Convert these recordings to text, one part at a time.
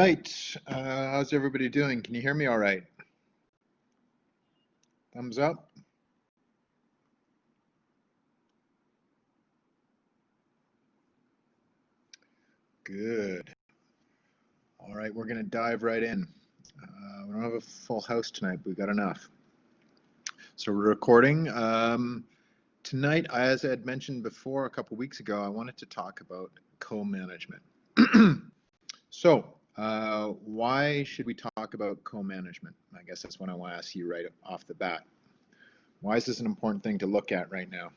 right. How's everybody doing? Can you hear me all right? Thumbs up. Good. All right, we're going to dive right in. We don't have a full house tonight, but we've got enough. So we're recording. Tonight, as I had mentioned before a couple weeks ago, I wanted to talk about co-management. So why should we talk about co-management? I guess that's what I want to ask you right off the bat. Why is this an important thing to look at right now?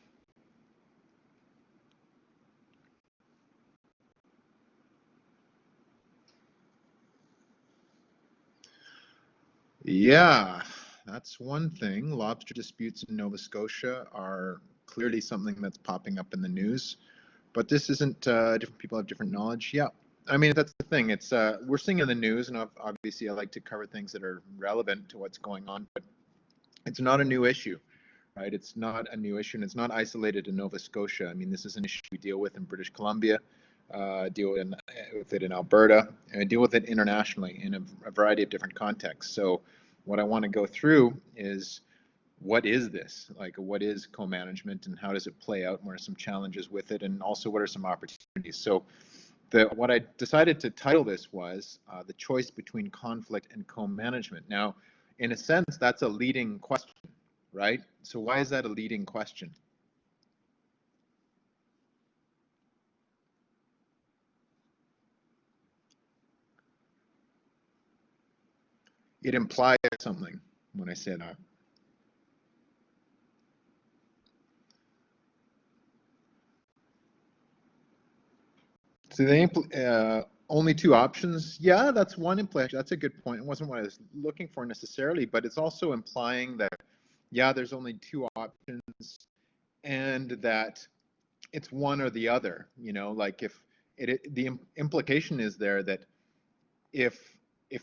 Yeah, that's one thing. Lobster disputes in Nova Scotia are clearly something that's popping up in the news, but this isn't, different people have different knowledge. Yeah, I mean, that's the thing. It's, we're seeing in the news, and obviously I like to cover things that are relevant to what's going on, but it's not a new issue, right? It's not a new issue, and it's not isolated to Nova Scotia. I mean, this is an issue we deal with in British Columbia, deal with it in Alberta, and deal with it internationally in a variety of different contexts. So what I want to go through is, what is this? Like, what is co-management, and how does it play out? And what are some challenges with it? And also, what are some opportunities? So what I decided to title this was the choice between conflict and co-management. Now, in a sense, that's a leading question, right? So why is that a leading question? It implies something when I say that. So the only two options, yeah, that's one implication. That's a good point. It wasn't what I was looking for necessarily, but it's also implying that, yeah, there's only two options, and that it's one or the other. You know, like if the implication is there that if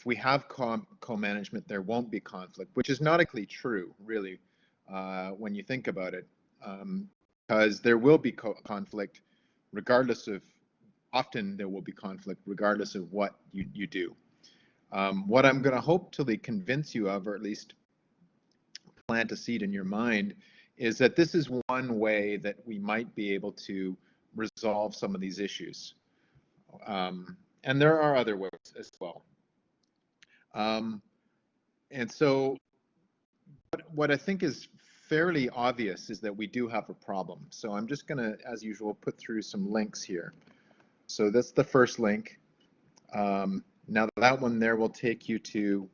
we have co-management, there won't be conflict, which is not actually true, really, when you think about it, because there will be conflict, regardless of. Often there will be conflict, regardless of what you do. What I'm going to hopefully convince you of, or at least plant a seed in your mind, is that this is one way that we might be able to resolve some of these issues. And there are other ways as well. And so what I think is fairly obvious is that we do have a problem. So I'm just going to, as usual, put through some links here. So that's the first link. Now that one there will take you to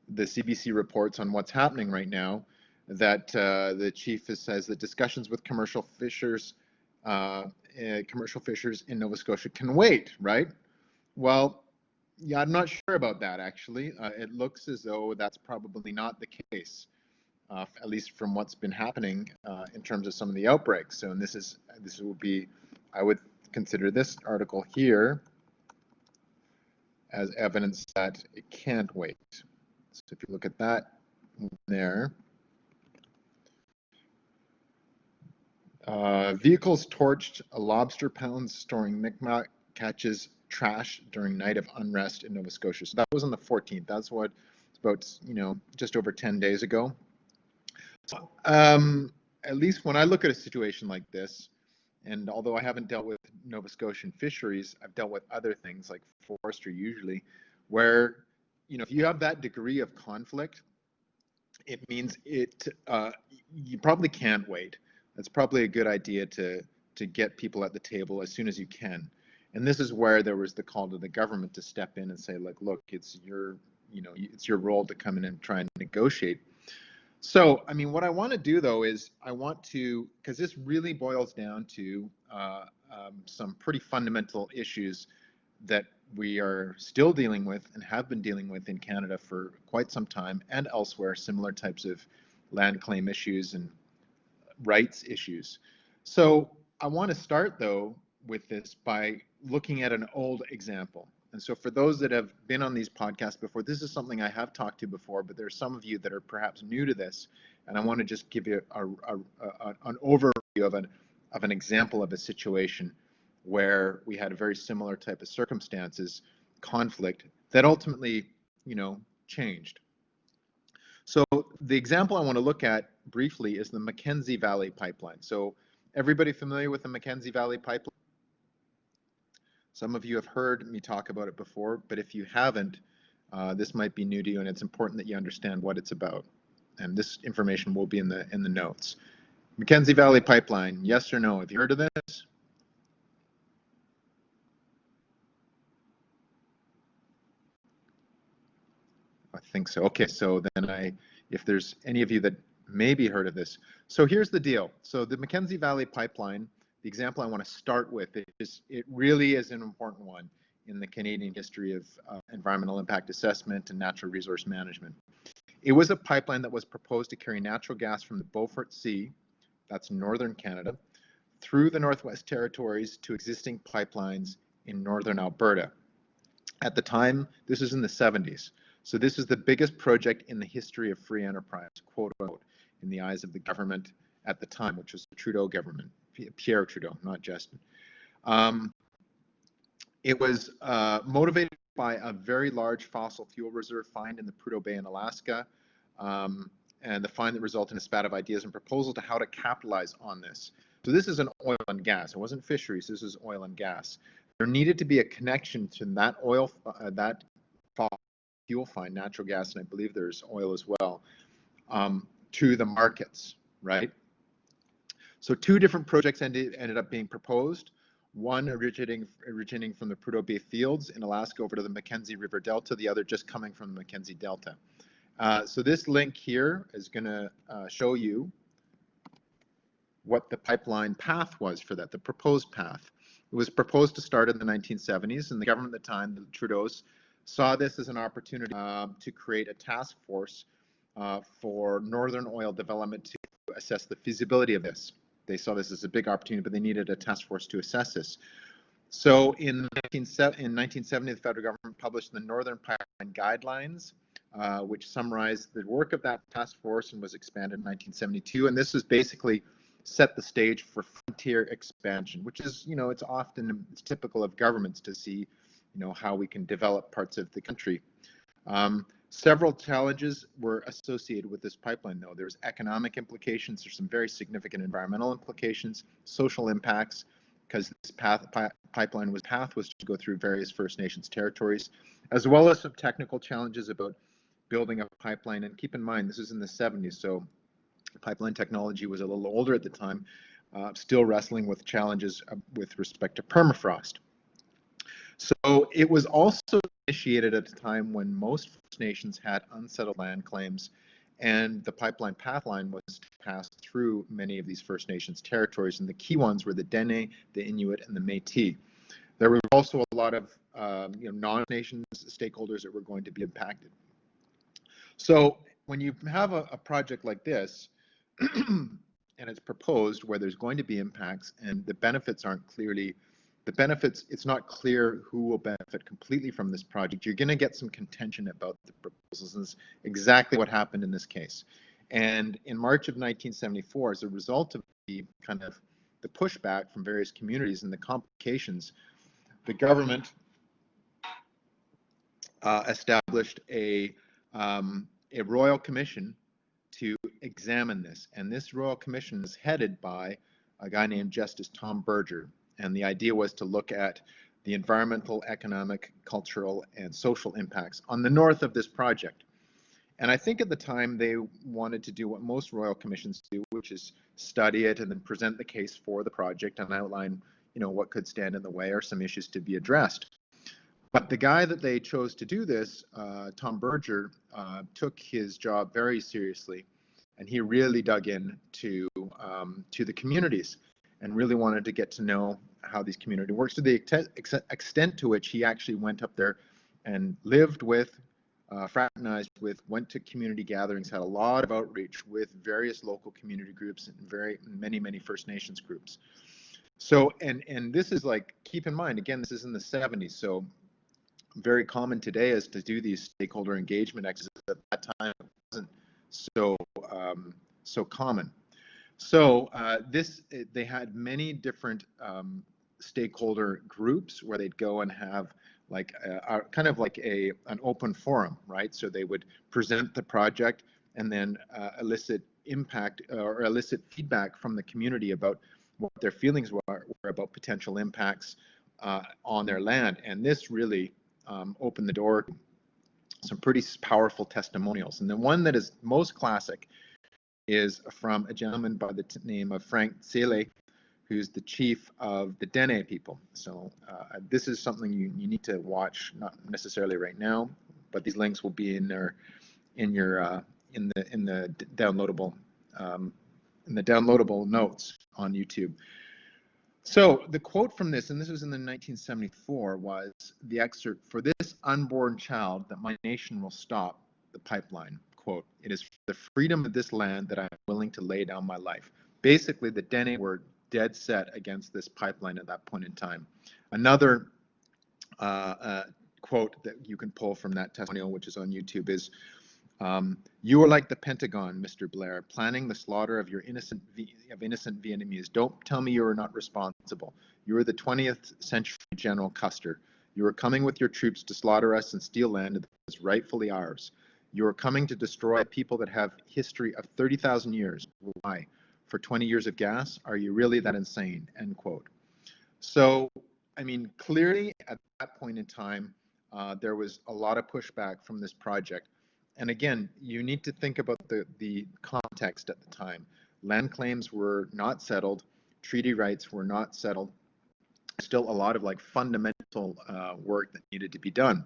the CBC reports on what's happening right now, that the chief says that discussions with commercial fishers in Nova Scotia can wait, right? Well, yeah, I'm not sure about that, actually. It looks as though that's probably not the case, at least from what's been happening in terms of some of the outbreaks. So, and this would be, I would consider this article here as evidence that it can't wait. So if you look at that there, vehicles torched, a lobster pound storing Mi'kmaq catches trash during night of unrest in Nova Scotia. So that was on the 14th. That's what it's about, you know, just over 10 days ago. So, at least when I look at a situation like this, and although I haven't dealt with Nova Scotian fisheries, I've dealt with other things like forestry usually, where, you know, if you have that degree of conflict, it means you probably can't wait. That's probably a good idea to get people at the table as soon as you can. And this is where there was the call to the government to step in and say, like, look, it's your, you know, it's your role to come in and try and negotiate. So, I mean, what I want to do, though, is I want to, because this really boils down to some pretty fundamental issues that we are still dealing with and have been dealing with in Canada for quite some time, and elsewhere, similar types of land claim issues and rights issues. So I want to start, though, with this by looking at an old example. And so for those that have been on these podcasts before, this is something I have talked to before, but there's some of you that are perhaps new to this, and I want to just give you an overview of an example of a situation where we had a very similar type of circumstances conflict that ultimately, changed. So the example I want to look at briefly is the Mackenzie Valley Pipeline. So everybody familiar with the Mackenzie Valley Pipeline? Some of you have heard me talk about it before, but if you haven't, this might be new to you, and it's important that you understand what it's about. And this information will be in the notes. Mackenzie Valley Pipeline, yes or no? Have you heard of this? I think so. Okay, so then if there's any of you that maybe heard of this. So here's the deal. So the Mackenzie Valley Pipeline, the example I want to start with, it really is an important one in the Canadian history of environmental impact assessment and natural resource management. It was a pipeline that was proposed to carry natural gas from the Beaufort Sea, that's northern Canada, through the Northwest Territories to existing pipelines in northern Alberta. At the time, this is in the 70s. So this is the biggest project in the history of free enterprise, quote unquote, in the eyes of the government at the time, which was the Trudeau government, Pierre Trudeau, not Justin. It was motivated by a very large fossil fuel reserve find in the Prudhoe Bay in Alaska, and the find that resulted in a spat of ideas and proposal to how to capitalize on this. So this is an oil and gas. It wasn't fisheries. This is oil and gas. There needed to be a connection to that oil, that fuel find, natural gas, and I believe there's oil as well, to the markets, right? So two different projects ended up being proposed. One originating from the Prudhoe Bay fields in Alaska over to the Mackenzie River Delta, the other just coming from the Mackenzie Delta. So this link here is going to show you what the pipeline path was for that, the proposed path. It was proposed to start in the 1970s, and the government at the time, the Trudeaus, saw this as an opportunity to create a task force for northern oil development to assess the feasibility of this. They saw this as a big opportunity, but they needed a task force to assess this. So in 1970, the federal government published the Northern Pipeline Guidelines, which summarized the work of that task force and was expanded in 1972. And this was basically set the stage for frontier expansion, which is, it's typical of governments to see, how we can develop parts of the country. Several challenges were associated with this pipeline, though. There's economic implications, there's some very significant environmental implications, social impacts, because this pipeline was to go through various First Nations territories, as well as some technical challenges about building a pipeline. And keep in mind, this is in the 70s, so pipeline technology was a little older at the time, still wrestling with challenges with respect to permafrost. So it was also initiated at a time when most First Nations had unsettled land claims, and the pipeline pathline was to pass through many of these First Nations territories, and the key ones were the Dene, the Inuit, and the Métis. There were also a lot of non-Nations stakeholders that were going to be impacted. So when you have a project like this, and it's proposed where there's going to be impacts and the benefits aren't clearly, it's not clear who will benefit completely from this project, you're going to get some contention about the proposals. And that's exactly what happened in this case. And in March of 1974, as a result of the pushback from various communities and the complications, the government established a royal commission to examine this. And this royal commission is headed by a guy named Justice Tom Berger. And the idea was to look at the environmental, economic, cultural, and social impacts on the north of this project. And I think at the time they wanted to do what most royal commissions do, which is study it and then present the case for the project and outline, what could stand in the way or some issues to be addressed. But the guy that they chose to do this, Tom Berger, took his job very seriously, and he really dug in to the communities and really wanted to get to know how these community works, to the extent to which he actually went up there and lived with, fraternized with, went to community gatherings, had a lot of outreach with various local community groups and many First Nations groups. So, and this is keep in mind, again, this is in the 70s, so very common today is to do these stakeholder engagement exercises. At that time, it wasn't so common. So they had many different stakeholder groups where they'd go and have kind of like an open forum, right? So they would present the project and then elicit feedback from the community about what their feelings were about potential impacts on their land. And this really opened the door to some pretty powerful testimonials. And the one that is most classic is from a gentleman by the name of Frank Seele, who's the chief of the Dene people. So this is something you need to watch, not necessarily right now, but these links will be in the downloadable notes on YouTube. So the quote from this, and this was in the 1974, was the excerpt: "For this unborn child that my nation will stop the pipeline." Quote, "It is for the freedom of this land that I am willing to lay down my life." Basically, the Dene were dead set against this pipeline at that point in time. Another quote that you can pull from that testimonial, which is on YouTube, is, "You are like the Pentagon, Mr. Blair, planning the slaughter of innocent Vietnamese. Don't tell me you are not responsible. You are the 20th century General Custer. You are coming with your troops to slaughter us and steal land that is rightfully ours. You are coming to destroy a people that have history of 30,000 years. Why? For 20 years of gas? Are you really that insane?" End quote. So, I mean, clearly at that point in time, there was a lot of pushback from this project. And again, you need to think about the context at the time. Land claims were not settled. Treaty rights were not settled. Still a lot of like fundamental work that needed to be done.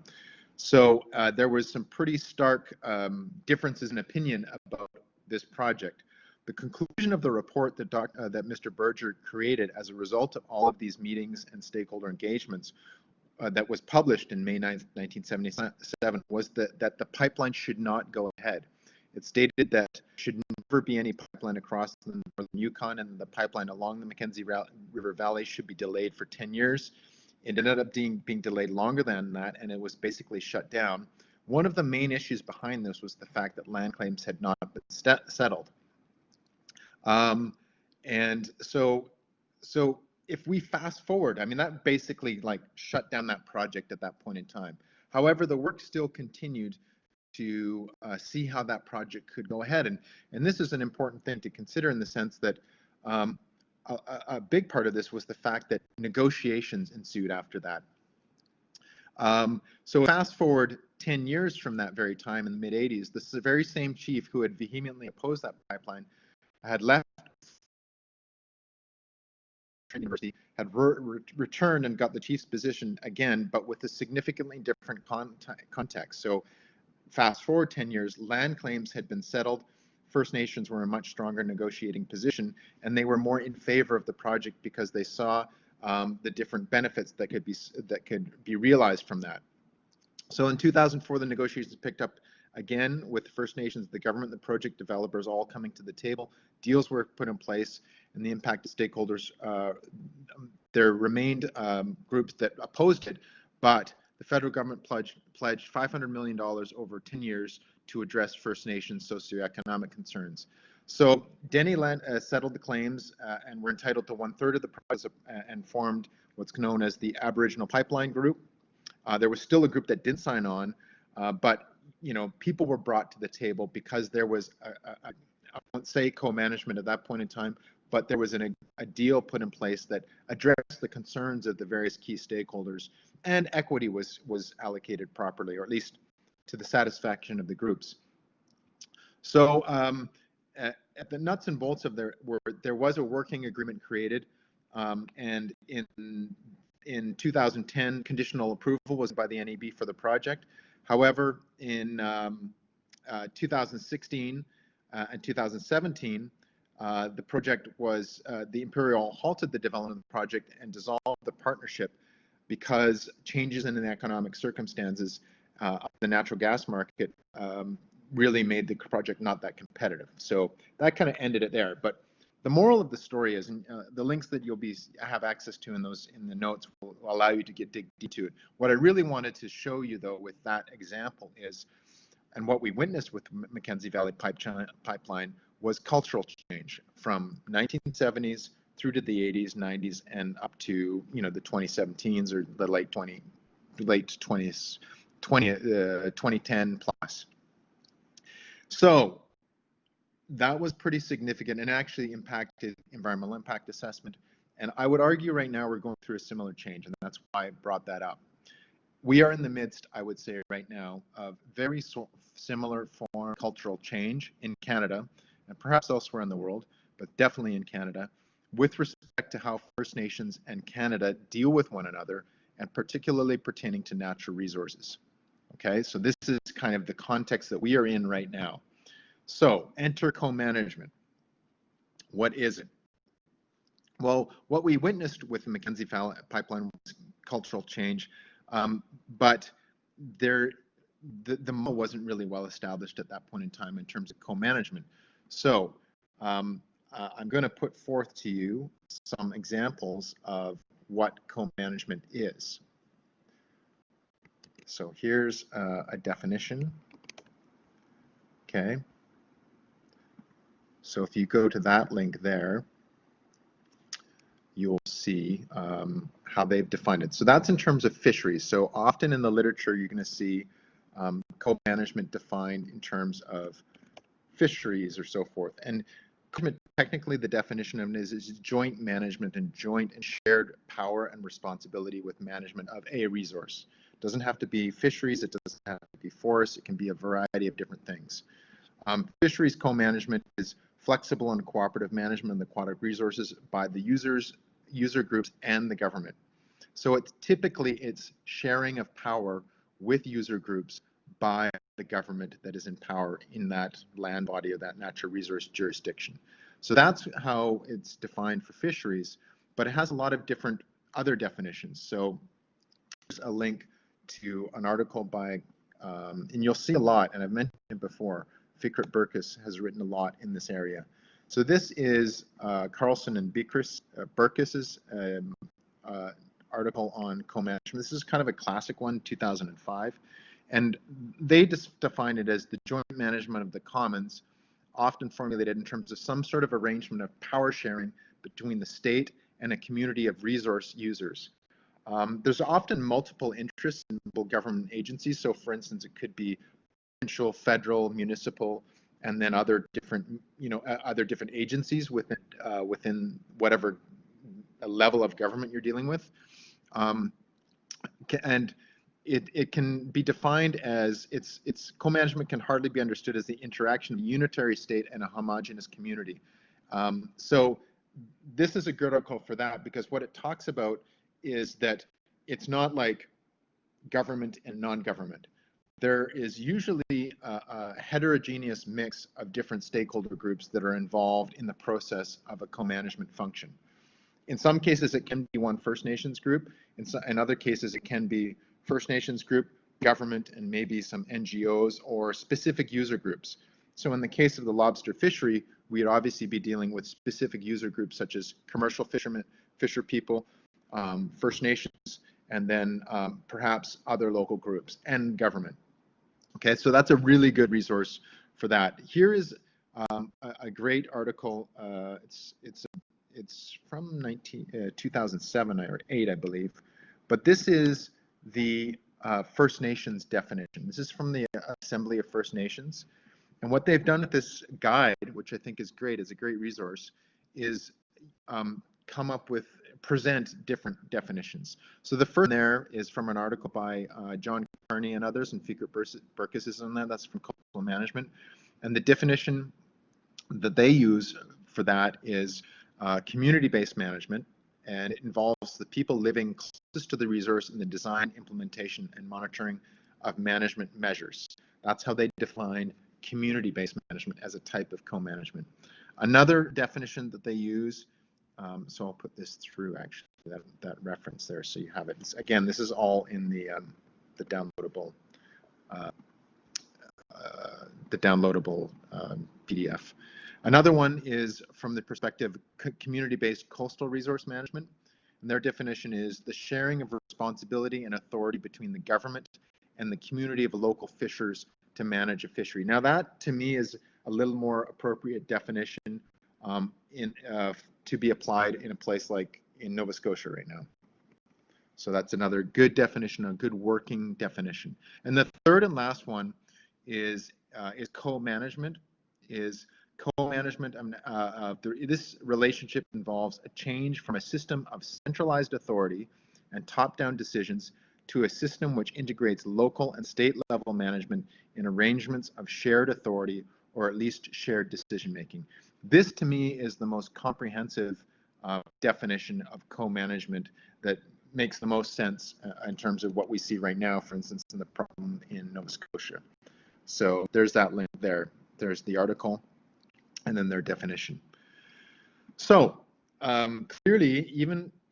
So there was some pretty stark differences in opinion about this project. The conclusion of the report that Mr. Berger created as a result of all of these meetings and stakeholder engagements that was published in May 9th, 1977, was that the pipeline should not go ahead. It stated that there should never be any pipeline across the northern Yukon, and the pipeline along the Mackenzie River Valley should be delayed for 10 years. It ended up being delayed longer than that, and it was basically shut down. One of the main issues behind this was the fact that land claims had not been settled. And so if we fast forward, I mean, that basically like shut down that project at that point in time. However, the work still continued to see how that project could go ahead. And this is an important thing to consider in the sense that a big part of this was the fact that negotiations ensued after that. So fast forward 10 years from that very time in the mid-'80s, this is the very same chief who had vehemently opposed that pipeline had left University, had returned and got the chief's position again, but with a significantly different context. So fast forward 10 years, land claims had been settled. First Nations were in a much stronger negotiating position, and they were more in favor of the project because they saw the different benefits that could be realized from that. So in 2004, the negotiations picked up again with First Nations, the government, the project developers all coming to the table. Deals were put in place, and the impacted stakeholders, there remained groups that opposed it, but the federal government pledged $500 million over 10 years to address First Nations socioeconomic concerns. So Dene Land settled the claims and were entitled to 1/3 of the prize and formed what's known as the Aboriginal Pipeline Group. There was still a group that didn't sign on, but people were brought to the table because there was I won't say co-management at that point in time, but there was a deal put in place that addressed the concerns of the various key stakeholders, and equity was allocated properly, or at least to the satisfaction of the groups. So at the nuts and bolts of there was a working agreement created, and in 2010, conditional approval was by the NEB for the project. However, in 2016 and 2017, the project was, the Imperial halted the development of the project and dissolved the partnership because changes in the economic circumstances of the natural gas market really made the project not that competitive. So that kind of ended it there. But the moral of the story is, and the links that you'll have access to in the notes will allow you to dig into it. What I really wanted to show you, though, with that example is, and what we witnessed with Mackenzie Valley Pipeline was cultural change from 1970s through to the 80s, 90s, and up to the 2017s or the late late 2010 plus. So that was pretty significant and actually impacted environmental impact assessment. And I would argue right now we're going through a similar change, and that's why I brought that up. We are in the midst, I would say right now, of very similar form of cultural change in Canada, and perhaps elsewhere in the world, but definitely in Canada, with respect to how First Nations and Canada deal with one another, and particularly pertaining to natural resources. Okay, so this is kind of the context that we are in right now. So, enter co-management. What is it? Well, what we witnessed with the Mackenzie pipeline was cultural change, but the model wasn't really well established at that point in time in terms of co-management. So I'm going to put forth to you some examples of what co-management is. So here's a definition. Okay. So if you go to that link there, you'll see how they've defined it. So that's in terms of fisheries. So often in the literature, you're going to see co-management defined in terms of fisheries or so forth. And technically, the definition of it is joint management and joint and shared power and responsibility with management of a resource. It doesn't have to be fisheries. It doesn't have to be forests. It can be a variety of different things. Fisheries co-management is flexible and cooperative management of the aquatic resources by the user groups and the government. So it's typically sharing of power with user groups by the government that is in power in that land body or that natural resource jurisdiction. So that's how it's defined for fisheries, but it has a lot of different other definitions. So there's a link to an article by, and you'll see a lot, and I've mentioned it before, Fikret Berkes has written a lot in this area. So this is Carlson and Berkes' article on co-management. This is kind of a classic one, 2005. And they just define it as the joint management of the commons, often formulated in terms of some sort of arrangement of power sharing between the state and a community of resource users. There's often multiple interests in government agencies. So for instance, it could be provincial, federal, municipal, and then other different, other different agencies within whatever level of government you're dealing with. And it can be defined as its co-management can hardly be understood as the interaction of a unitary state and a homogeneous community. So this is a good article for that, because what it talks about is that it's not like government and non-government. There is usually a heterogeneous mix of different stakeholder groups that are involved in the process of a co-management function. In some cases, it can be one First Nations group. In other cases, it can be First Nations group, government, and maybe some NGOs or specific user groups. So in the case of the lobster fishery, we'd obviously be dealing with specific user groups such as commercial fishermen, fisher people, First Nations, and then perhaps other local groups and government. Okay, so that's a really good resource for that. Here is a great article. It's from 2007 or 8, I believe, but this is the First Nations definition. This is from the Assembly of First Nations, and what they've done with this guide, which I think is great, is a great resource, is come up with, present different definitions. So the first there is from an article by John Kearney and others, and Fikret Berkes is on that. That's from Coastal Management, and the definition that they use for that is community-based management, and it involves the people living closest to the resource in the design, implementation, and monitoring of management measures. That's how they define community-based management as a type of co-management. Another definition that they use, so I'll put this through actually that reference there, so you have it. Again, this is all in the downloadable PDF. Another one is from the perspective of community-based coastal resource management, and their definition is the sharing of responsibility and authority between the government and the community of local fishers to manage a fishery. Now that, to me, is a little more appropriate definition to be applied in a place like in Nova Scotia right now. So that's another good definition, a good working definition. And the third and last one is co-management. Is co-management. This relationship involves a change from a system of centralized authority and top-down decisions to a system which integrates local and state-level management in arrangements of shared authority or at least shared decision-making. This, to me, is the most comprehensive definition of co-management that makes the most sense in terms of what we see right now, for instance, in the problem in Nova Scotia. So there's that link there. There's the article, and then their definition. So clearly,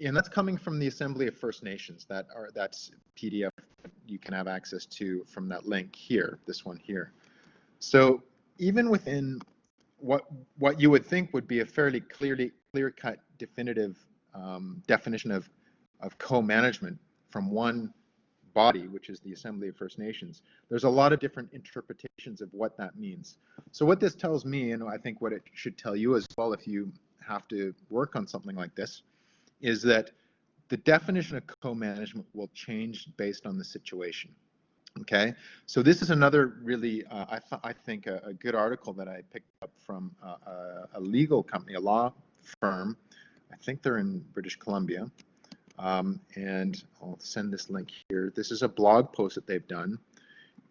and that's coming from the Assembly of First Nations. That's PDF you can have access to from that link here, this one here. So even within what you would think would be a fairly clear-cut, definitive definition of co-management from one body, which is the Assembly of First Nations, there's a lot of different interpretations of what that means. So what this tells me, and I think what it should tell you as well if you have to work on something like this, is that the definition of co-management will change based on the situation. Okay, so this is another really, I think, a good article that I picked up from a legal company, a law firm. I think they're in British Columbia. And I'll send this link here. This is a blog post that they've done.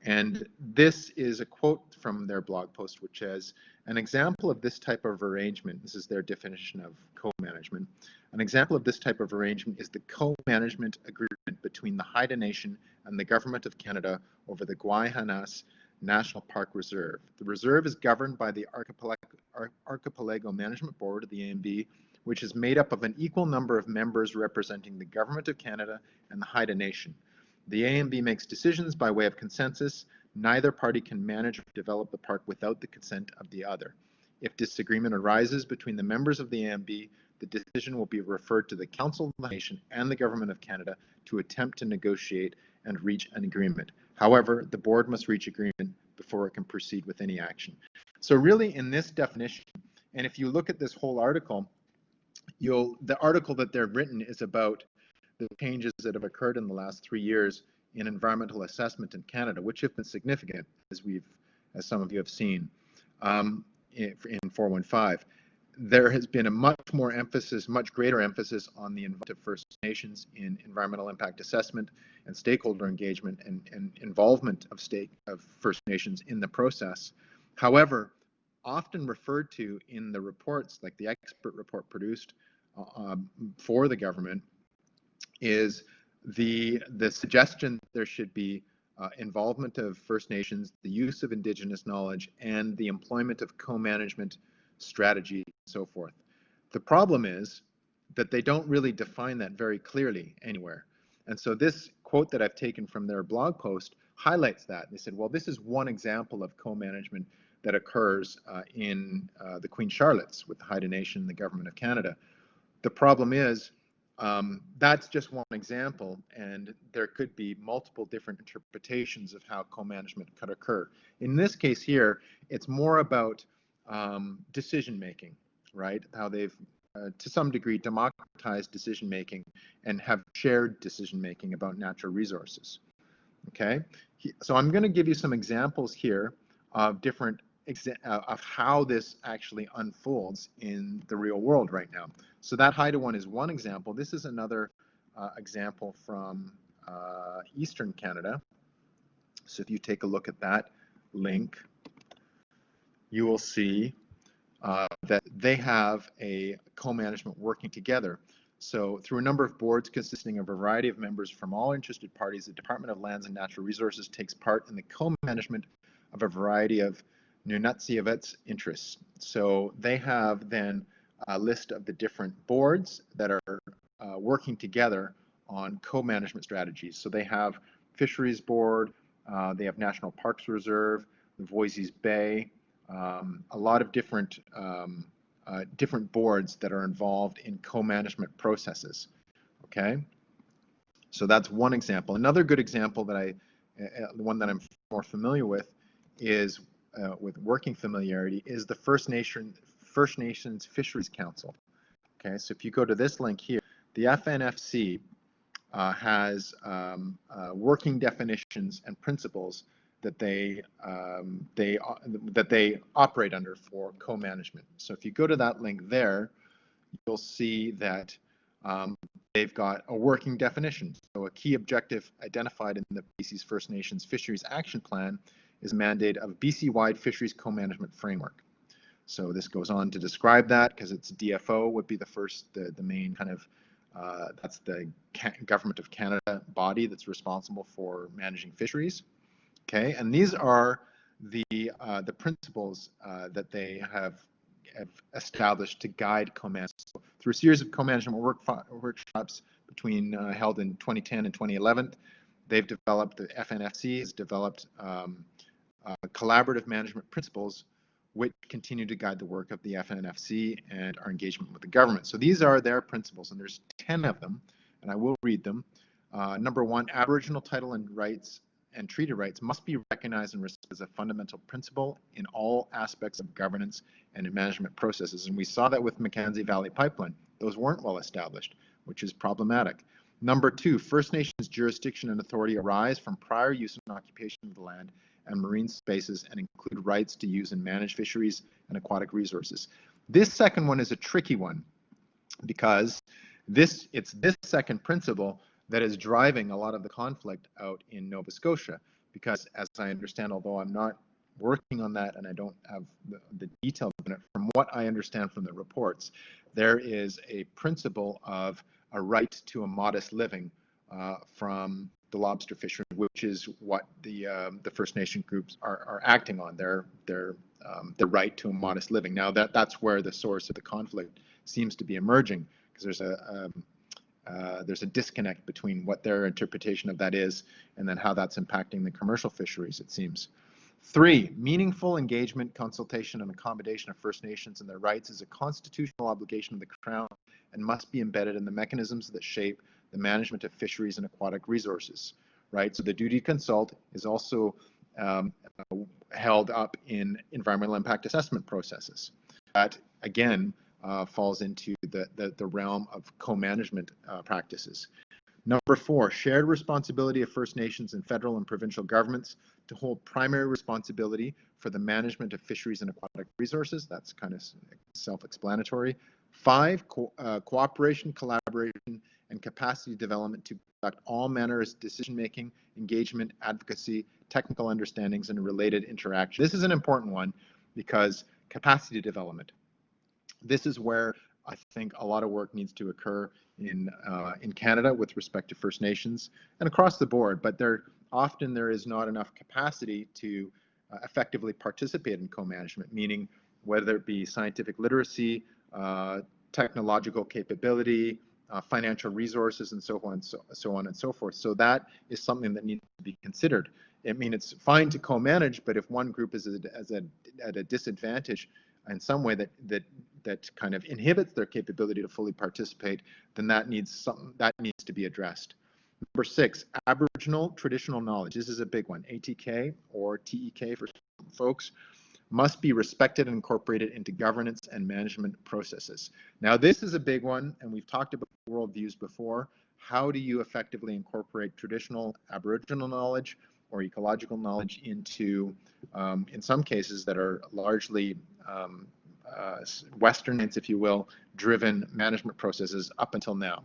And this is a quote from their blog post, which says, an example of this type of arrangement, this is their definition of co-management, an example of this type of arrangement is the co-management agreement between the Haida Nation and the Government of Canada over the Guayhanas National Park Reserve. The reserve is governed by the Archipelago Management Board of the AMB, which is made up of an equal number of members representing the Government of Canada and the Haida Nation. The AMB makes decisions by way of consensus. Neither party can manage or develop the park without the consent of the other. If disagreement arises between the members of the AMB, the decision will be referred to the Council of the Nation and the Government of Canada to attempt to negotiate and reach an agreement. However, the board must reach agreement before it can proceed with any action. So really in this definition, and if you look at this whole article, the article that they've written is about the changes that have occurred in the last 3 years in environmental assessment in Canada, which have been significant, as some of you have seen, in 415. There has been a much greater emphasis on the involvement of First Nations in environmental impact assessment and stakeholder engagement and involvement of First Nations in the process. However, often referred to in the reports, like the expert report produced for the government, is the suggestion that there should be involvement of First Nations, the use of Indigenous knowledge, and the employment of co-management strategy and so forth. The problem is that they don't really define that very clearly anywhere. And so this quote that I've taken from their blog post highlights that. They said, well, this is one example of co-management that occurs in the Queen Charlottes with the Haida Nation and the Government of Canada. The problem is that's just one example, and there could be multiple different interpretations of how co-management could occur. In this case here, it's more about decision-making, right? How they've, to some degree, democratized decision-making and have shared decision-making about natural resources, okay? So I'm going to give you some examples here of different of how this actually unfolds in the real world right now. So that Haida one is one example. This is another example from Eastern Canada. So if you take a look at that link, you will see that they have a co-management working together. So through a number of boards consisting of a variety of members from all interested parties, the Department of Lands and Natural Resources takes part in the co-management of a variety of Nunatsiavets interests. So they have then a list of the different boards that are working together on co-management strategies. So they have Fisheries Board, they have National Parks Reserve, the Voisey's Bay, a lot of different boards that are involved in co-management processes. Okay, so that's one example. Another good example that the one that I'm more familiar with is with working familiarity is the First Nations Fisheries Council. Okay, so if you go to this link here, the FNFC has working definitions and principles that they operate under for co-management. So if you go to that link there, you'll see that they've got a working definition. So a key objective identified in the BC's First Nations Fisheries Action Plan is a mandate of BC-wide fisheries co-management framework. So this goes on to describe that, because it's DFO would be the main kind of, that's the Government of Canada body that's responsible for managing fisheries. Okay, and these are the principles that they have established to guide co-management. So through a series of co-management workshops between held in 2010 and 2011, they've developed, the FNFC has developed collaborative management principles which continue to guide the work of the FNFC and our engagement with the government. So these are their principles, and there's 10 of them, and I will read them. Number one, Aboriginal title and rights and treaty rights must be recognized and respected as a fundamental principle in all aspects of governance and in management processes. And we saw that with Mackenzie Valley Pipeline. Those weren't well established, which is problematic. Number two, First Nations jurisdiction and authority arise from prior use and occupation of the land and marine spaces and include rights to use and manage fisheries and aquatic resources. This second one is a tricky one, because it's this second principle that is driving a lot of the conflict out in Nova Scotia, because as I understand, although I'm not working on that and I don't have the detail of it, from what I understand from the reports, there is a principle of a right to a modest living from the lobster fishery, which is what the First Nation groups are acting on, their the right to a modest living. Now that's where the source of the conflict seems to be emerging, because there's a disconnect between what their interpretation of that is and then how that's impacting the commercial fisheries, it seems. Three, meaningful engagement, consultation, and accommodation of First Nations and their rights is a constitutional obligation of the Crown and must be embedded in the mechanisms that shape the management of fisheries and aquatic resources, right? So the duty to consult is also held up in environmental impact assessment processes. That, again, falls into the realm of co-management practices. Number four, shared responsibility of First Nations and federal and provincial governments to hold primary responsibility for the management of fisheries and aquatic resources. That's kind of self-explanatory. Five, cooperation, collaboration, and capacity development to conduct all manners of decision-making, engagement, advocacy, technical understandings, and related interaction. This is an important one, because capacity development, this is where I think a lot of work needs to occur in Canada with respect to First Nations and across the board, but there is not enough capacity to effectively participate in co-management, meaning whether it be scientific literacy, technological capability, financial resources, and so on and so forth. So that is something that needs to be considered. I mean, it's fine to co-manage, but if one group is at a disadvantage in some way that kind of inhibits their capability to fully participate, then that needs to be addressed. Number six, Aboriginal traditional knowledge. This is a big one. ATK, or TEK for folks, must be respected and incorporated into governance and management processes. Now, this is a big one, and we've talked about worldviews before. How do you effectively incorporate traditional Aboriginal knowledge or ecological knowledge into, in some cases that are largely Western, if you will, driven management processes up until now?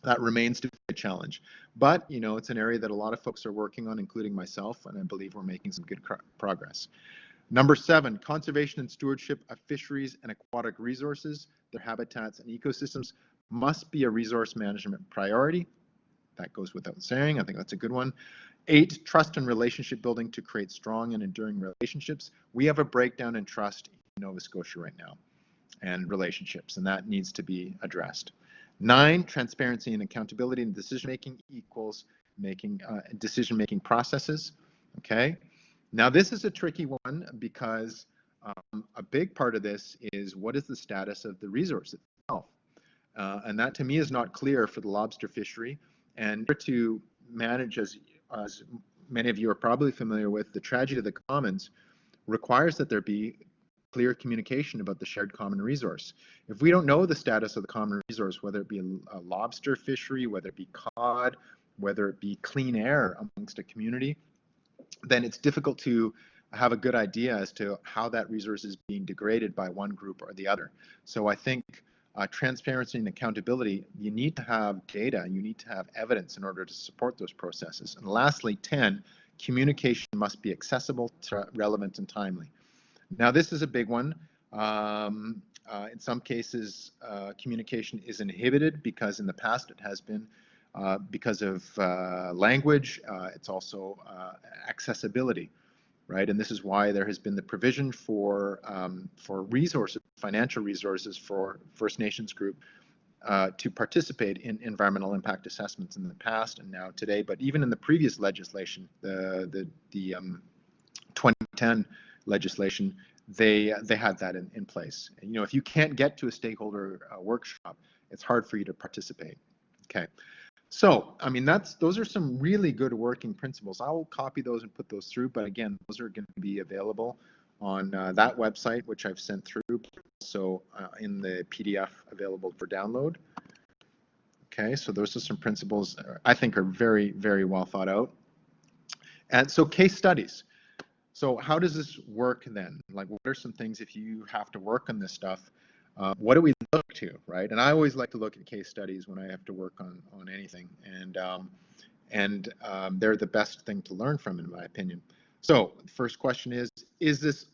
That remains to be a challenge, but it's an area that a lot of folks are working on, including myself, and I believe we're making some good progress. Number seven, conservation and stewardship of fisheries and aquatic resources, their habitats and ecosystems must be a resource management priority. That goes without saying. I think that's a good one. Eight, trust and relationship building to create strong and enduring relationships. We have a breakdown in trust in Nova Scotia right now, and relationships, and that needs to be addressed. 9, transparency and accountability in decision-making equals decision-making processes. Okay. Now, this is a tricky one, because a big part of this is, what is the status of the resource itself? And that, to me, is not clear for the lobster fishery. And to manage, as many of you are probably familiar with, the tragedy of the commons requires that there be clear communication about the shared common resource. If we don't know the status of the common resource, whether it be a lobster fishery, whether it be cod, whether it be clean air amongst a community, then it's difficult to have a good idea as to how that resource is being degraded by one group or the other. So I think transparency and accountability, you need to have data, you need to have evidence in order to support those processes. And lastly, 10, communication must be accessible, relevant, and timely. Now, this is a big one. In some cases, communication is inhibited because in the past it has been because of language. It's also accessibility, right? And this is why there has been the provision for resources, financial resources for First Nations group to participate in environmental impact assessments in the past and now today. But even in the previous legislation, the 2010 legislation, they had that in place. And, you know, if you can't get to a stakeholder workshop, it's hard for you to participate. Okay. So, I mean, those are some really good working principles. I will copy those and put those through, but again, those are going to be available on that website, which I've sent through, so in the PDF available for download. Okay, so those are some principles I think are very, very well thought out. And so case studies. So how does this work then? Like, what are some things if you have to work on this stuff? What do we look to, right? And I always like to look at case studies when I have to work on anything, and they're the best thing to learn from, in my opinion. So the first question is this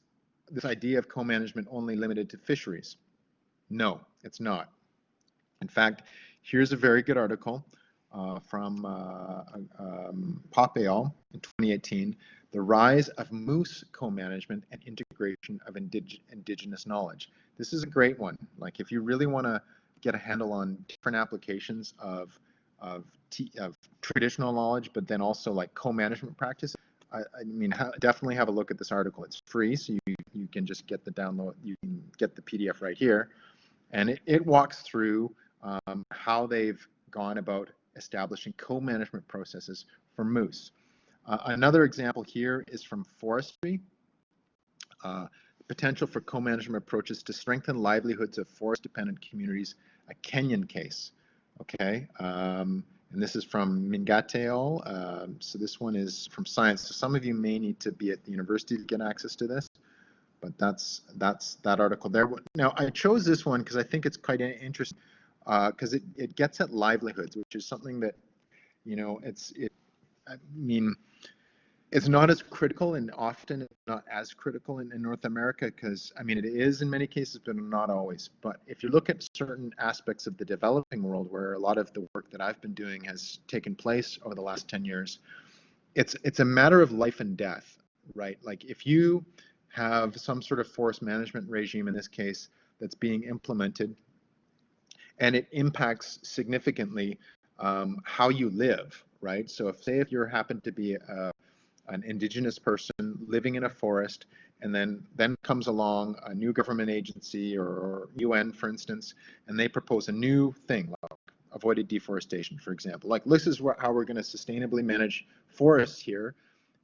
idea of co-management only limited to fisheries? No, it's not. In fact, here's a very good article from Pop et al. In 2018, The Rise of Moose Co-Management and Integration of Indigenous Knowledge. This is a great one. Like, if you really want to get a handle on different applications of traditional knowledge, but then also like co-management practice, I mean, definitely have a look at this article. It's free, so you can just get the download, you can get the PDF right here. And it walks through how they've gone about establishing co-management processes for moose. Another example here is from forestry. Potential for co-management approaches to strengthen livelihoods of forest-dependent communities, a Kenyan case. Okay, and this is from Mingate et al. So this one is from Science. So some of you may need to be at the university to get access to this, but that's that article there. Now, I chose this one because I think it's quite interesting because it gets at livelihoods, which is something that, you know, I mean, it's not as critical, and often it's not as critical in North America, because, I mean, it is in many cases, but not always. But if you look at certain aspects of the developing world where a lot of the work that I've been doing has taken place over the last 10 years, it's a matter of life and death, right? Like, if you have some sort of forest management regime, in this case, that's being implemented, and it impacts significantly how you live, right? So if you happen to be an Indigenous person living in a forest, and then comes along a new government agency or UN, for instance, and they propose a new thing, like avoided deforestation, for example. Like, this is how we're going to sustainably manage forests here,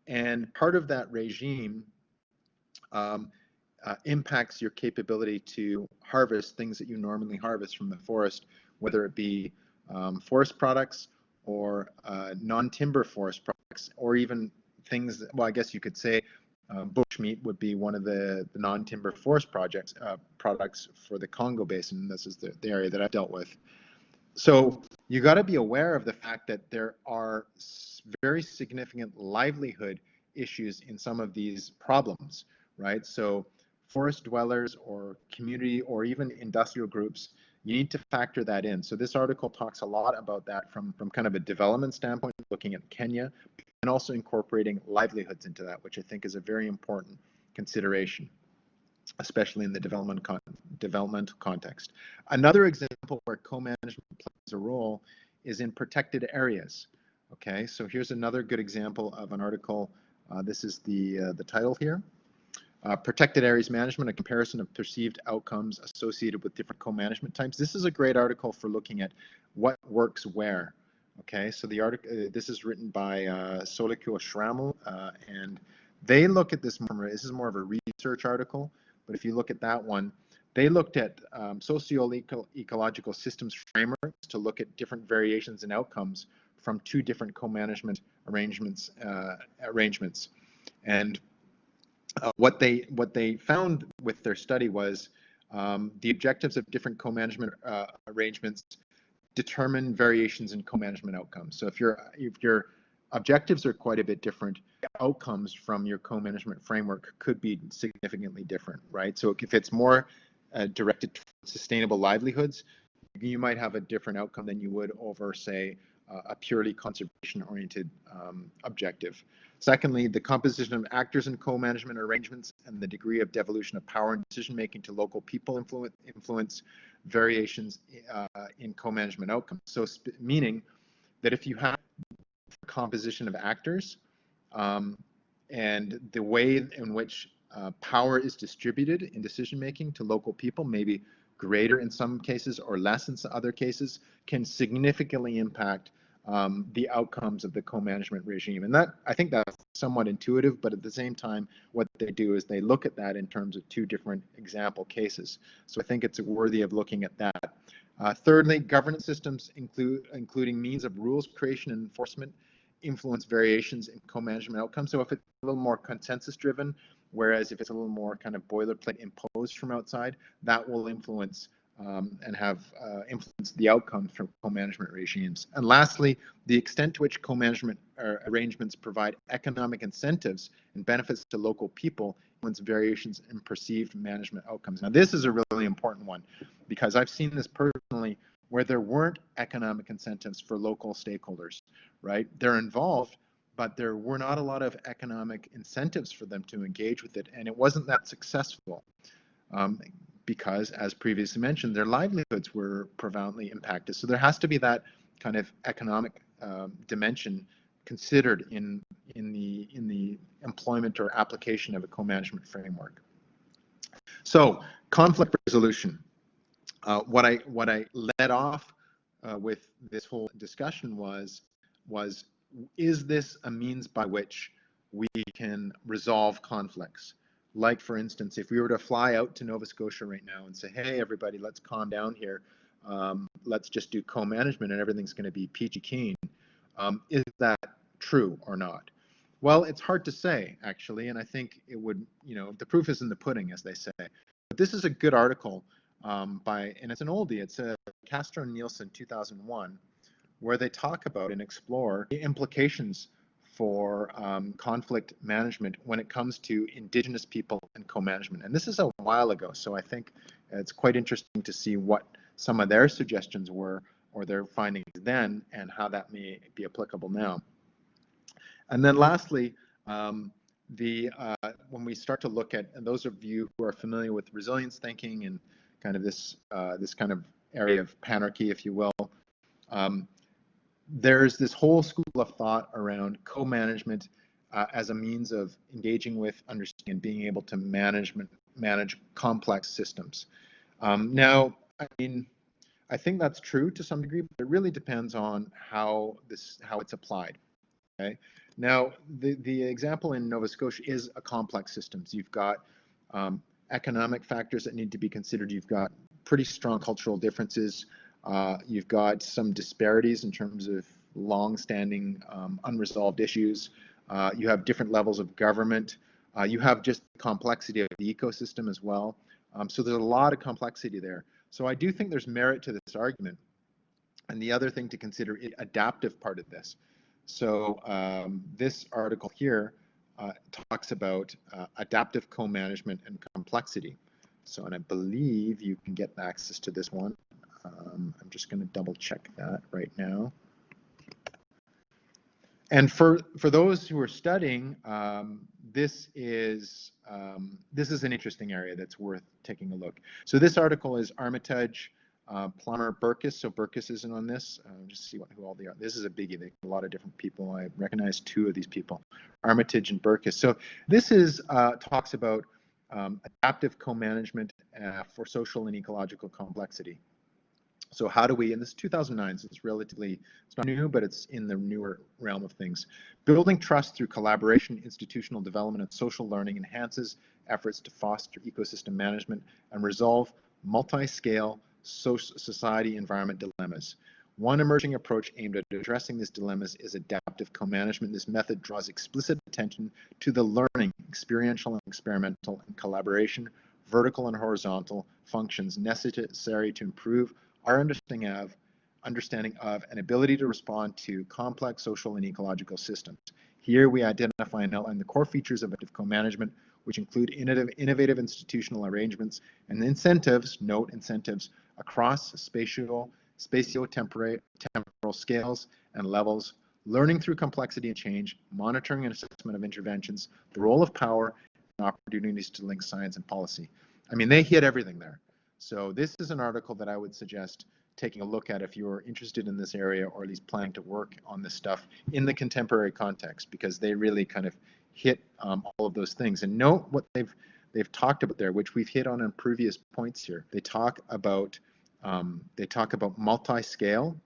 and part of that regime impacts your capability to harvest things that you normally harvest from the forest, whether it be forest products or non-timber forest products, or even things that, well, I guess you could say bushmeat would be one of the non-timber forest products for the Congo Basin. This is the area that I've dealt with. So you got to be aware of the fact that there are very significant livelihood issues in some of these problems, right? So forest dwellers or community or even industrial groups, you need to factor that in. So this article talks a lot about that from kind of a development standpoint, looking at Kenya, and also incorporating livelihoods into that, which I think is a very important consideration, especially in the developmental context. Another example where co-management plays a role is in protected areas. Okay, so here's another good example of an article. This is the title here. Protected Areas Management, a comparison of perceived outcomes associated with different co-management types. This is a great article for looking at what works where. Okay, so the article, this is written by Solekyo Shramel, and they look at this more, this is more of a research article. but if you look at that one, they looked at socio-ecological systems frameworks to look at different variations in outcomes from two different co-management arrangements. And what they found with their study was the objectives of different co-management arrangements determine variations in co-management outcomes. So if your objectives are quite a bit different, outcomes from your co-management framework could be significantly different, right? So if it's more directed to sustainable livelihoods, you might have a different outcome than you would over, say, a purely conservation-oriented objective. Secondly, the composition of actors in co-management arrangements and the degree of devolution of power and decision-making to local people influence variations in co-management outcomes. So meaning that if you have composition of actors and the way in which power is distributed in decision-making to local people, maybe greater in some cases or less in other cases, can significantly impact the outcomes of the co-management regime. And that, I think that's somewhat intuitive, but at the same time, what they do is they look at that in terms of two different example cases. So I think it's worthy of looking at that. Thirdly, governance systems including means of rules creation and enforcement influence variations in co-management outcomes. So if it's a little more consensus driven, whereas if it's a little more kind of boilerplate imposed from outside, that will influence and have influenced the outcomes from co-management regimes. And lastly, the extent to which co-management arrangements provide economic incentives and benefits to local people influence variations in perceived management outcomes. Now, this is a really important one because I've seen this personally where there weren't economic incentives for local stakeholders, right? They're involved, but there were not a lot of economic incentives for them to engage with it, and it wasn't that successful. Because, as previously mentioned, their livelihoods were profoundly impacted. So there has to be that kind of economic dimension considered in the employment or application of a co-management framework. So conflict resolution. What I led off with this whole discussion was is this a means by which we can resolve conflicts? Like, for instance, if we were to fly out to Nova Scotia right now and say, hey, everybody, let's calm down here. Let's just do co-management and everything's going to be peachy keen. Is that true or not? Well, it's hard to say, actually, and I think it would, the proof is in the pudding, as they say. But this is a good article and it's an oldie. It's a Castro and Nielsen 2001, where they talk about and explore the implications for conflict management when it comes to Indigenous people and co-management. And this is a while ago, so I think it's quite interesting to see what some of their suggestions were or their findings then and how that may be applicable now. And then lastly, when we start to look at, and those of you who are familiar with resilience thinking and kind of this kind of area of panarchy, if you will, there's this whole school of thought around co-management as a means of engaging with, understanding, and being able to manage complex systems. Now, I think that's true to some degree, but it really depends on how it's applied. Okay. Now, the example in Nova Scotia is a complex system. So you've got economic factors that need to be considered. You've got pretty strong cultural differences. You've got some disparities in terms of long-standing unresolved issues. You have different levels of government. You have just the complexity of the ecosystem as well. So there's a lot of complexity there. So I do think there's merit to this argument. And the other thing to consider is the adaptive part of this. So this article here talks about adaptive co-management and complexity. So, and I believe you can get access to this one. I'm just going to double check that right now. And for those who are studying, this is an interesting area that's worth taking a look. So this article is Armitage, Plummer, Burkus. So Burkus isn't on this. Just see who all they are. This is a biggie. They have a lot of different people. I recognize two of these people, Armitage and Burkus. So this is talks about adaptive co-management for social and ecological complexity. So how do we, and this is 2009, so it's relatively, it's not new, but it's in the newer realm of things. Building trust through collaboration, institutional development, and social learning enhances efforts to foster ecosystem management and resolve multi-scale society environment dilemmas. One emerging approach aimed at addressing these dilemmas is adaptive co-management. This method draws explicit attention to the learning, experiential and experimental, and collaboration, vertical and horizontal functions necessary to improve our understanding of and ability to respond to complex social and ecological systems. Here we identify and outline the core features of active co-management, which include innovative institutional arrangements and incentives, note incentives, across spatio-temporal scales and levels, learning through complexity and change, monitoring and assessment of interventions, the role of power, and opportunities to link science and policy. I mean, they hit everything there. So this is an article that I would suggest taking a look at if you're interested in this area, or at least planning to work on this stuff in the contemporary context, because they really kind of hit all of those things. And note what they've talked about there, which we've hit on previous points here. They talk about multi-scale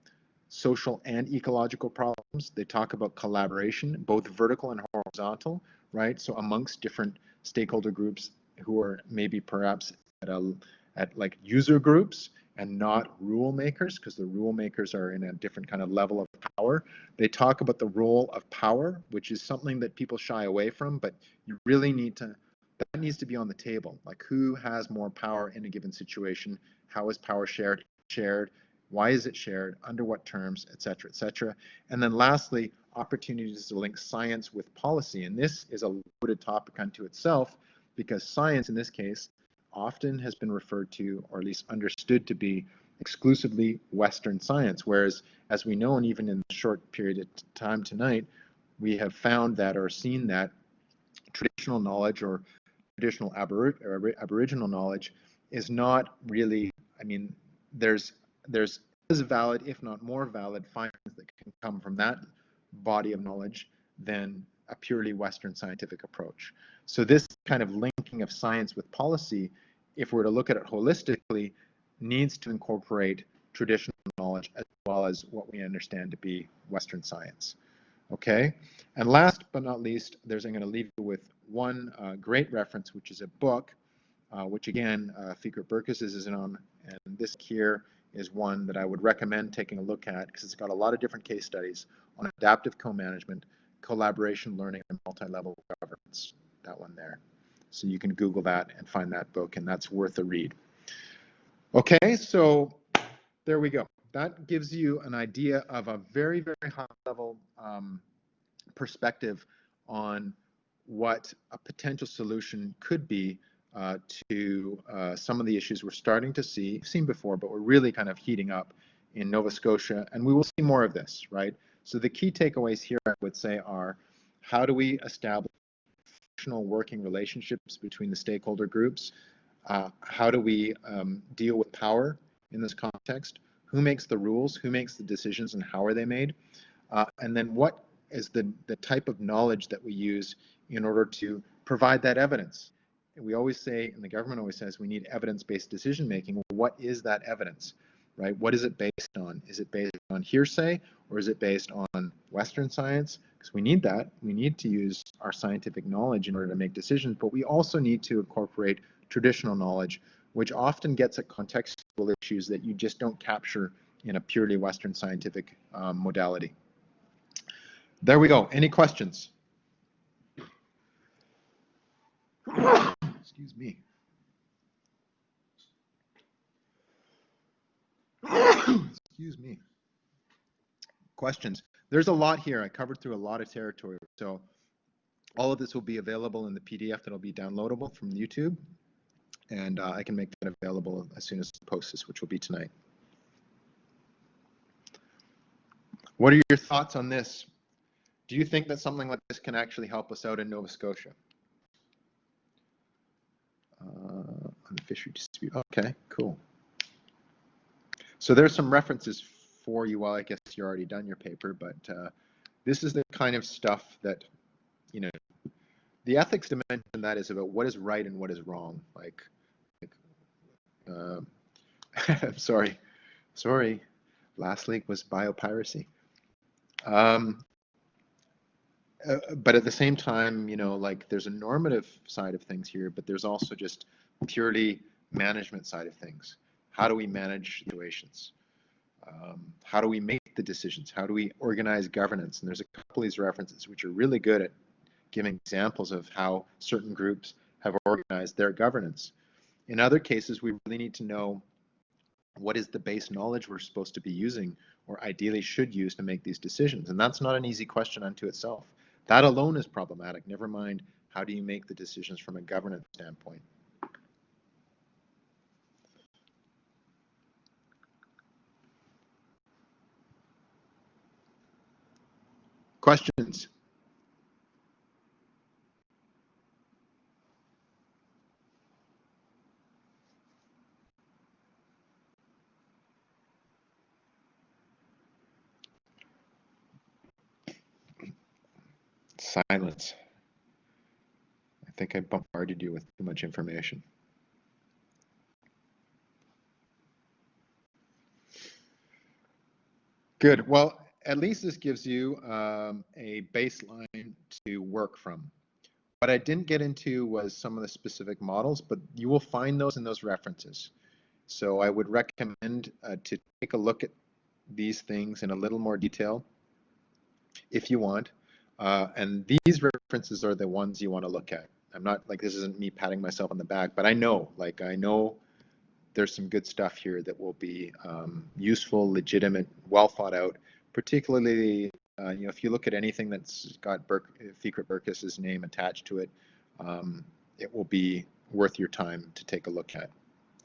social and ecological problems. They talk about collaboration, both vertical and horizontal, right? So amongst different stakeholder groups who are maybe perhaps at like user groups and not rule makers, because the rule makers are in a different kind of level of power. They talk about the role of power, which is something that people shy away from, but you really need to, that needs to be on the table. Like, who has more power in a given situation? How is power shared? Why is it shared? Under what terms? Et cetera, et cetera. And then lastly, opportunities to link science with policy. And this is a loaded topic unto itself, because science in this case often has been referred to, or at least understood to be, exclusively Western science, whereas, as we know, and even in the short period of time tonight, we have found that, or seen that, traditional knowledge or traditional Aboriginal knowledge is not really, I mean, there's as valid, if not more valid, findings that can come from that body of knowledge than a purely Western scientific approach. So this kind of linking of science with policy, if we're to look at it holistically, needs to incorporate traditional knowledge as well as what we understand to be Western science. Okay, and last but not least, I'm going to leave you with one great reference, which is a book, which again, Fikret Berkes is on, and this here is one that I would recommend taking a look at, because it's got a lot of different case studies on adaptive co-management, collaboration, learning, and multi-level governance, that one there. So you can Google that and find that book, and that's worth a read. Okay, so there we go. That gives you an idea of a very, very high level perspective on what a potential solution could be to some of the issues we're starting to see, seen before, but we're really kind of heating up in Nova Scotia, and we will see more of this, right? So the key takeaways here, I would say, are how do we establish functional working relationships between the stakeholder groups? How do we deal with power in this context? Who makes the rules? Who makes the decisions, and how are they made? And then what is the type of knowledge that we use in order to provide that evidence? And we always say, and the government always says, we need evidence-based decision making. Well, what is that evidence, right? What is it based on? Is it based on hearsay, or is it based on Western science? Because we need that. We need to use our scientific knowledge in order to make decisions, but we also need to incorporate traditional knowledge, which often gets at contextual issues that you just don't capture in a purely Western scientific modality. There we go. Any questions? Excuse me. Excuse me. Questions? There's a lot here. I covered through a lot of territory. So all of this will be available in the PDF that'll be downloadable from YouTube. And I can make that available as soon as I post this, which will be tonight. What are your thoughts on this? Do you think that something like this can actually help us out in Nova Scotia? On the fishery dispute. Okay, cool. So there's some references for you. Well, I guess you're already done your paper, but this is the kind of stuff that, you know, the ethics dimension that is about what is right and what is wrong. I'm sorry, Sorry, last leak was biopiracy. Um, but at the same time, like there's a normative side of things here, but there's also just purely management side of things. How do we manage situations? How do we make the decisions? How do we organize governance? And there's a couple of these references which are really good at giving examples of how certain groups have organized their governance. In other cases, we really need to know what is the base knowledge we're supposed to be using or ideally should use to make these decisions. And that's not an easy question unto itself. That alone is problematic. Never mind, how do you make the decisions from a governance standpoint? Questions? Silence. I think I bombarded you with too much information. Good. Well, at least this gives you a baseline to work from. What I didn't get into was some of the specific models, but you will find those in those references. So I would recommend to take a look at these things in a little more detail if you want. And these references are the ones you want to look at. I'm not like, this isn't me patting myself on the back, but I know there's some good stuff here that will be useful, legitimate, well thought out, particularly if you look at anything that's got Fikret Berkes's name attached to it, it will be worth your time to take a look at.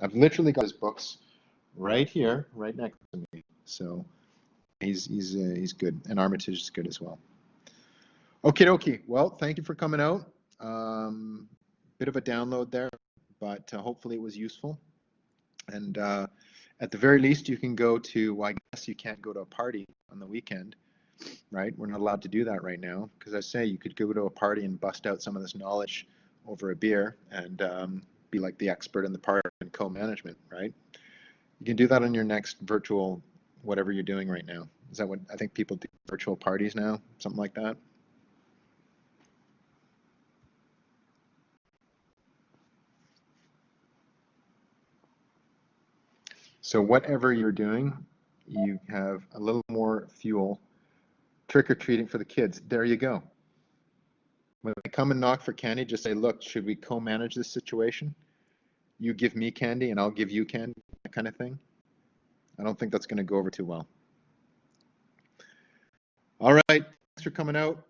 I've literally got his books right here, right next to me. So he's good, and Armitage is good as well. Okie dokie. Well, thank you for coming out. Bit of a download there, but hopefully it was useful. And at the very least, you can go to, well, I guess you can't go to a party on the weekend, right? We're not allowed to do that right now. Because I say you could go to a party and bust out some of this knowledge over a beer and be like the expert in the party and co-management, right? You can do that on your next virtual, whatever you're doing right now. Is that what I think people do, virtual parties now? Something like that? So whatever you're doing, you have a little more fuel. Trick-or-treating for the kids. There you go. When they come and knock for candy, just say, look, should we co-manage this situation? You give me candy and I'll give you candy, that kind of thing. I don't think that's going to go over too well. All right. Thanks for coming out.